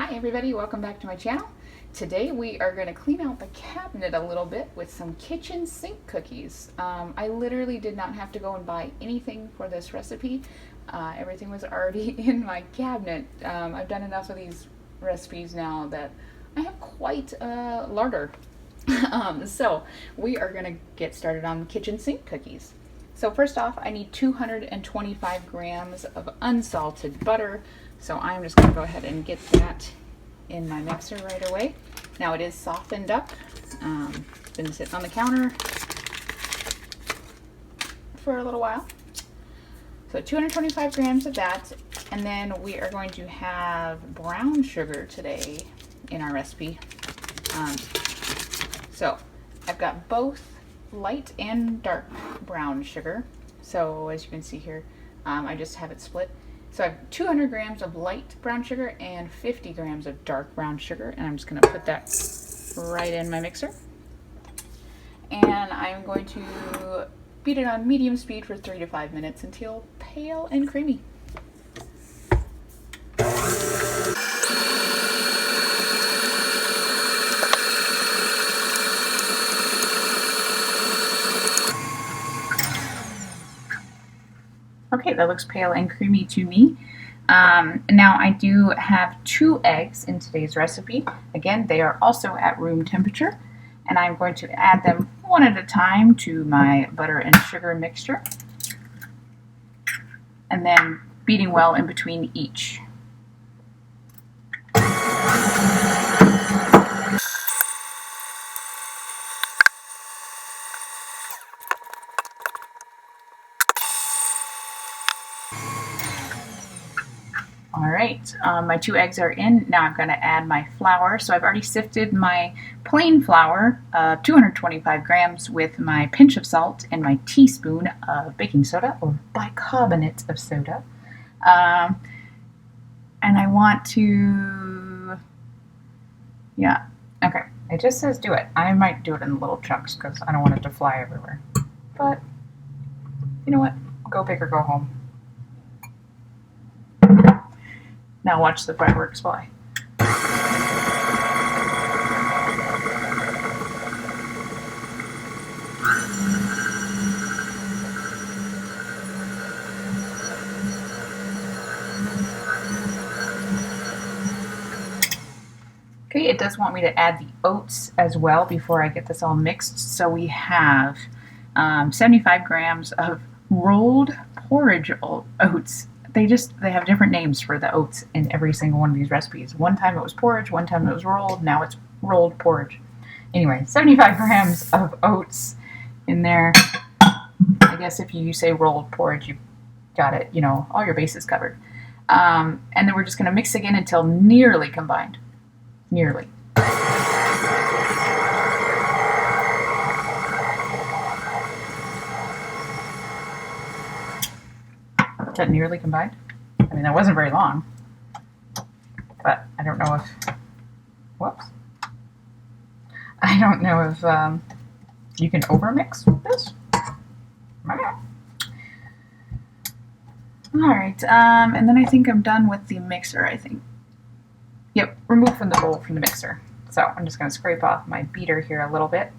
Hi everybody, welcome back to my channel. Today we are going to clean out the cabinet a little bit with some kitchen sink cookies. I literally did not have to go and buy anything for this recipe. Everything was already in my cabinet. I've done enough of these recipes now that I have quite a larder. So we are going to get started on the kitchen sink cookies. So first off, I need 225 grams of unsalted butter. So I'm just going to go ahead and get that in my mixer right away. Now it is softened up. Been sitting on the counter for a little while. So 225 grams of that. And then we are going to have brown sugar today in our recipe. So I've got both light and dark brown sugar. So as you can see here, I just have it split. So I have 200 grams of light brown sugar and 50 grams of dark brown sugar, and I'm just going to put that right in my mixer. And I'm going to beat it on medium speed for 3 to 5 minutes until pale and creamy. Okay, that looks pale and creamy to me. Now I do have 2 eggs in today's recipe. Again, they are also at room temperature, and I'm going to add them one at a time to my butter and sugar mixture, and then beating well in between each. Alright, my 2 eggs are in. Now I'm going to add my flour. So I've already sifted my plain flour, 225 grams, with my pinch of salt and my teaspoon of baking soda or bicarbonate of soda. And I want to, yeah, okay. It just says do it. I might do it in little chunks because I don't want it to fly everywhere. But, you know what? Go big or go home. Now watch the fireworks fly. Okay, it does want me to add the oats as well before I get this all mixed. So we have 75 grams of rolled porridge oats. They have different names for the oats in every single one of these recipes. One time it was porridge, one time it was rolled, now it's rolled porridge. Anyway, 75 grams of oats in there. I guess if you say rolled porridge, you got it, you know, all your bases covered. And then we're just going to mix again until nearly combined. Nearly. Is that nearly combined? I mean, that wasn't very long, but I don't know if, whoops. I don't know if you can overmix with this. Alright, and then I think I'm done with the mixer, I think. Yep, remove from the bowl from the mixer. So I'm just going to scrape off my beater here a little bit.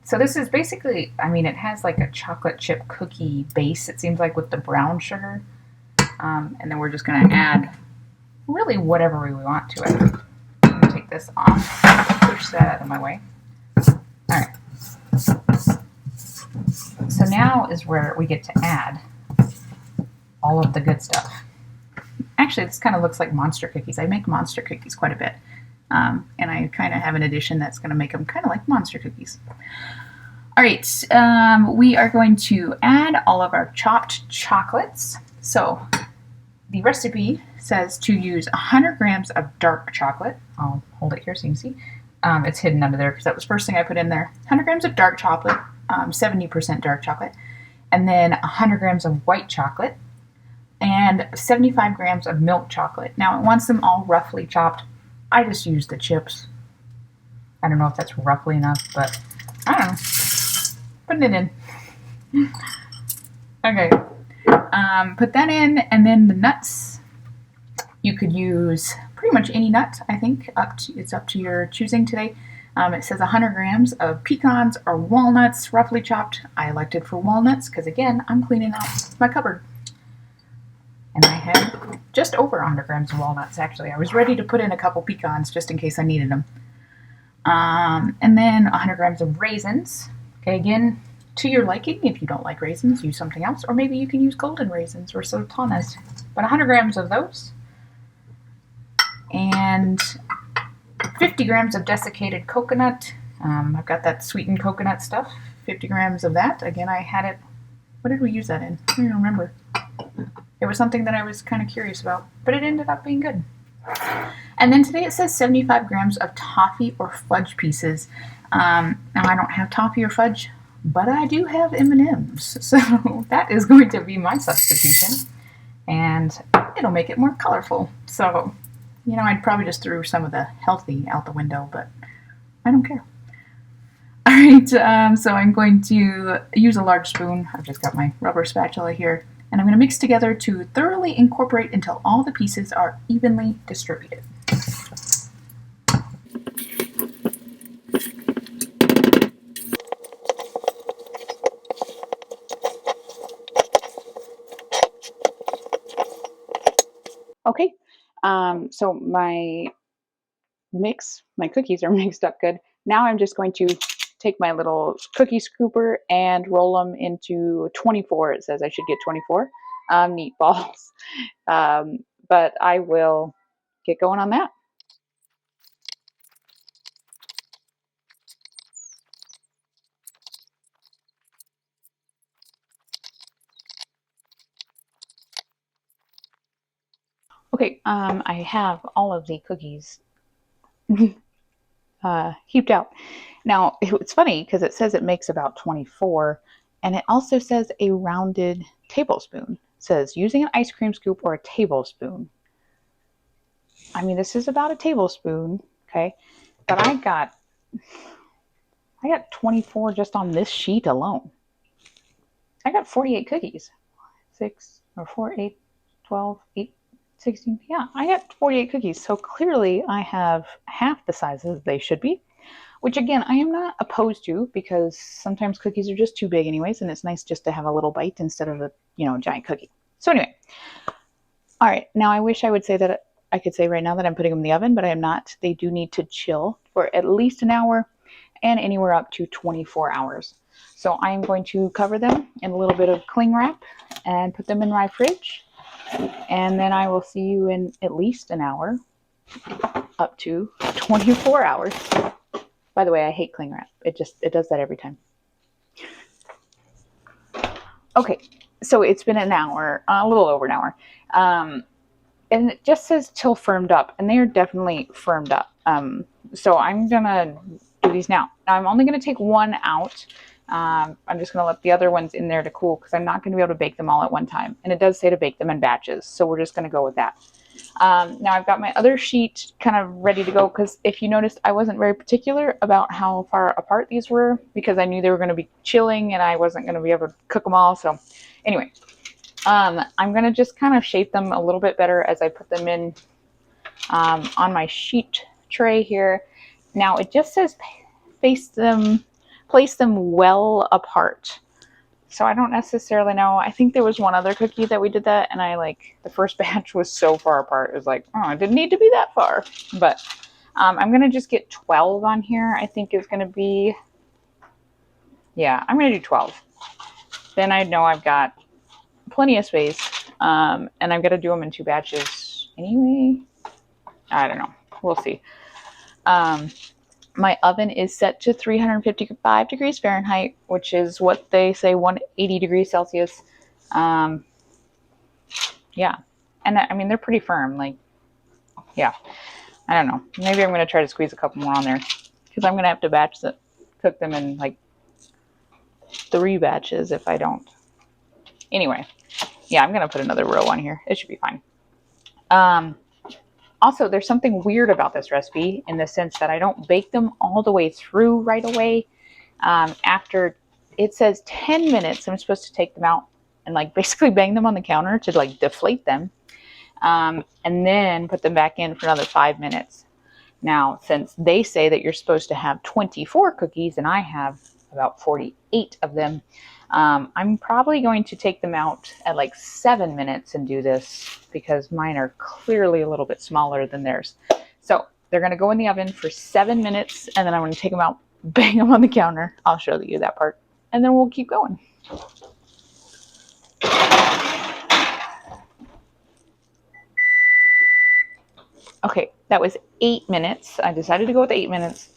So this is basically, I mean, it has like a chocolate chip cookie base, it seems like, with the brown sugar. And then we're just going to add really whatever we want to it. I'm going to take this off, push that out of my way. Alright. So now is where we get to add all of the good stuff. Actually, this kind of looks like monster cookies. I make monster cookies quite a bit. And I kind of have an addition that's going to make them kind of like monster cookies. All right, we are going to add all of our chopped chocolates. So the recipe says to use 100 grams of dark chocolate. I'll hold it here so you can see. It's hidden under there because that was the first thing I put in there. 100 grams of dark chocolate, 70% dark chocolate, and then 100 grams of white chocolate, and 75 grams of milk chocolate. Now it wants them all roughly chopped. I just use the chips. I don't know if that's roughly enough, but I don't know. Putting it in. Okay. Put that in, and then the nuts. You could use pretty much any nut, I think. It's up to your choosing today. It says 100 grams of pecans or walnuts, roughly chopped. I elected for walnuts because, again, I'm cleaning out my cupboard. And I had just over 100 grams of walnuts, actually. I was ready to put in a couple pecans just in case I needed them. And then 100 grams of raisins. Okay, again, to your liking. If you don't like raisins, use something else. Or maybe you can use golden raisins or sultanas. But 100 grams of those. And 50 grams of desiccated coconut. I've got that sweetened coconut stuff. 50 grams of that. Again, I had it. What did we use that in? I don't even remember. It was something that I was kind of curious about, but it ended up being good. And then today it says 75 grams of toffee or fudge pieces. Now I don't have toffee or fudge, but I do have M&Ms, so that is going to be my substitution, and it'll make it more colorful. So, you know, I'd probably just threw some of the healthy out the window, but I don't care. All right, so I'm going to use a large spoon. I've just got my rubber spatula here. And I'm going to mix together to thoroughly incorporate until all the pieces are evenly distributed. Okay, so my cookies are mixed up good. Now I'm just going to take my little cookie scooper and roll them into 24. It says I should get 24 neat balls. But I will get going on that. Okay, I have all of the cookies heaped out. Now, it's funny because it says it makes about 24, and it also says a rounded tablespoon. It says using an ice cream scoop or a tablespoon. I mean, this is about a tablespoon, okay? But I got 24 just on this sheet alone. I got 48 cookies. 6 or 4, 8, 12, 8, 16. Yeah, I got 48 cookies. So clearly I have half the sizes they should be, which again, I am not opposed to because sometimes cookies are just too big anyways, and it's nice just to have a little bite instead of a, giant cookie. So anyway, all right, now I wish I would say that I could say right now that I'm putting them in the oven, but I am not. They do need to chill for at least an hour and anywhere up to 24 hours. So I'm going to cover them in a little bit of cling wrap and put them in my fridge. And then I will see you in at least an hour, up to 24 hours. By the way, I hate cling wrap. It does that every time. Okay, so it's been an hour, a little over an hour. And it just says till firmed up, and they are definitely firmed up. So I'm gonna do these now. Now I'm only gonna take one out. I'm just gonna let the other ones in there to cool because I'm not gonna be able to bake them all at one time. And it does say to bake them in batches, so we're just gonna go with that. Now I've got my other sheet kind of ready to go because if you noticed, I wasn't very particular about how far apart these were because I knew they were going to be chilling and I wasn't going to be able to cook them all. So anyway, I'm going to just kind of shape them a little bit better as I put them in on my sheet tray here. Now it just says place them well apart. So I don't necessarily know. I think there was one other cookie that we did that, and the first batch was so far apart. It was like, oh, it didn't need to be that far. But I'm going to just get 12 on here. I think it's going to be, yeah, I'm going to do 12. Then I know I've got plenty of space, and I'm going to do them in 2 batches anyway. I don't know. We'll see. My oven is set to 355 degrees Fahrenheit, which is what they say 180 degrees Celsius. Yeah. And I mean, they're pretty firm. Yeah. I don't know. Maybe I'm going to try to squeeze a couple more on there because I'm going to have to cook them in 3 batches if I don't. Anyway, yeah, I'm going to put another row on here. It should be fine. Also, there's something weird about this recipe in the sense that I don't bake them all the way through right away. After it says 10 minutes, I'm supposed to take them out and basically bang them on the counter to deflate them. and then put them back in for another 5 minutes. Now, since they say that you're supposed to have 24 cookies and I have about 48 of them, I'm probably going to take them out at like 7 minutes and do this because mine are clearly a little bit smaller than theirs. So they're going to go in the oven for 7 minutes, and then I'm going to take them out, bang them on the counter. I'll show you that part, and then we'll keep going. Okay, that was 8 minutes. I decided to go with 8 minutes.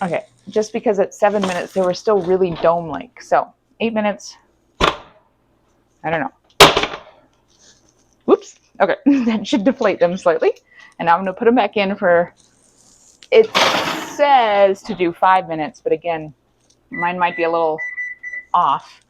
Okay, just because at 7 minutes they were still really dome-like. So 8 minutes. I don't know. Whoops. Okay, that should deflate them slightly. And now I'm going to put them back in for, it says to do 5 minutes, but again, mine might be a little off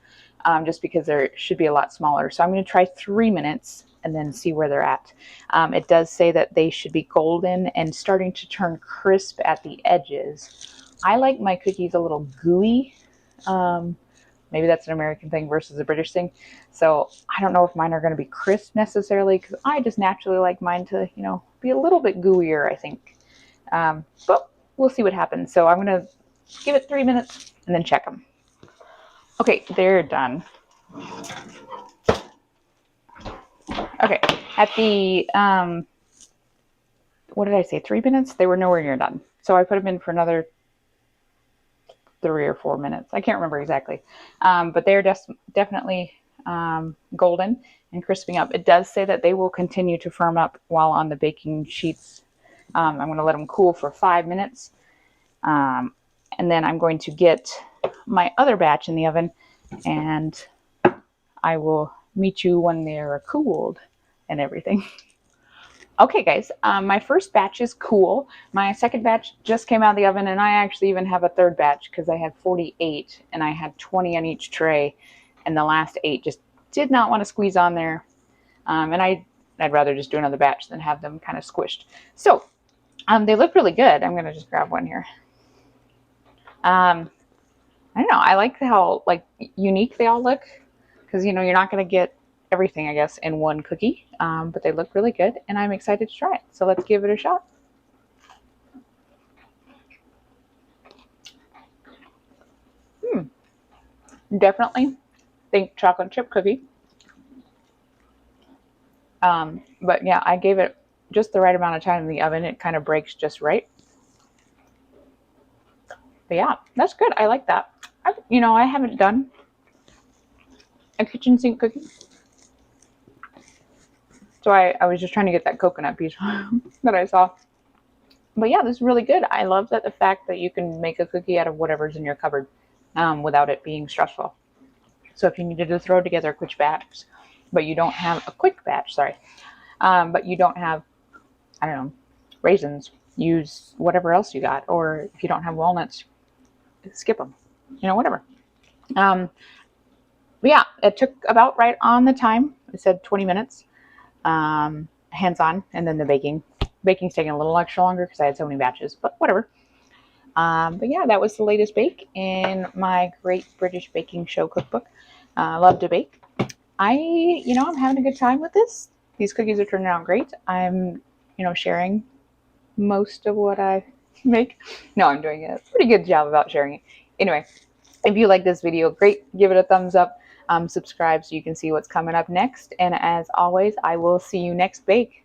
just because they should be a lot smaller. So I'm going to try 3 minutes and then see where they're at. It does say that they should be golden and starting to turn crisp at the edges. I like my cookies a little gooey. Maybe that's an American thing versus a British thing. So I don't know if mine are going to be crisp necessarily, because I just naturally like mine to, be a little bit gooier, I think. But we'll see what happens. So I'm going to give it 3 minutes and then check them. Okay, they're done. Okay, at the, what did I say, 3 minutes? They were nowhere near done. So I put them in for another 3 or 4 minutes. I can't remember exactly. But they're definitely golden and crisping up. It does say that they will continue to firm up while on the baking sheets. I'm going to let them cool for 5 minutes. And then I'm going to get my other batch in the oven, and I will meet you when they're cooled and everything. Okay, guys, my first batch is cool. My second batch just came out of the oven, and I actually even have a third batch because I had 48 and I had 20 on each tray, and the last 8 just did not want to squeeze on there. And I'd rather just do another batch than have them kind of squished. So they look really good. I'm going to just grab one here. I don't know. I like how unique they all look, because you're not going to get everything, I guess, in one cookie, but they look really good, and I'm excited to try it. So let's give it a shot. Definitely think chocolate chip cookie. But yeah, I gave it just the right amount of time in the oven. It kind of breaks just right. But yeah, that's good. I like that. I haven't done a kitchen sink cookie, so I was just trying to get that coconut piece that I saw. But yeah, this is really good. I love the fact that you can make a cookie out of whatever's in your cupboard without it being stressful. So if you needed to throw together a quick batch, but you don't have but you don't have, I don't know, raisins, use whatever else you got. Or if you don't have walnuts, skip them, whatever. But yeah, it took about right on the time. It said 20 minutes, hands-on, and then the baking. Baking's taking a little extra longer because I had so many batches, but whatever. But yeah, that was the latest bake in my Great British Baking Show cookbook. Love to bake. I'm having a good time with this. These cookies are turning out great. I'm, sharing most of what I make. No, I'm doing a pretty good job about sharing it. Anyway, if you like this video, great. Give it a thumbs up. Subscribe so you can see what's coming up next. And as always, I will see you next bake.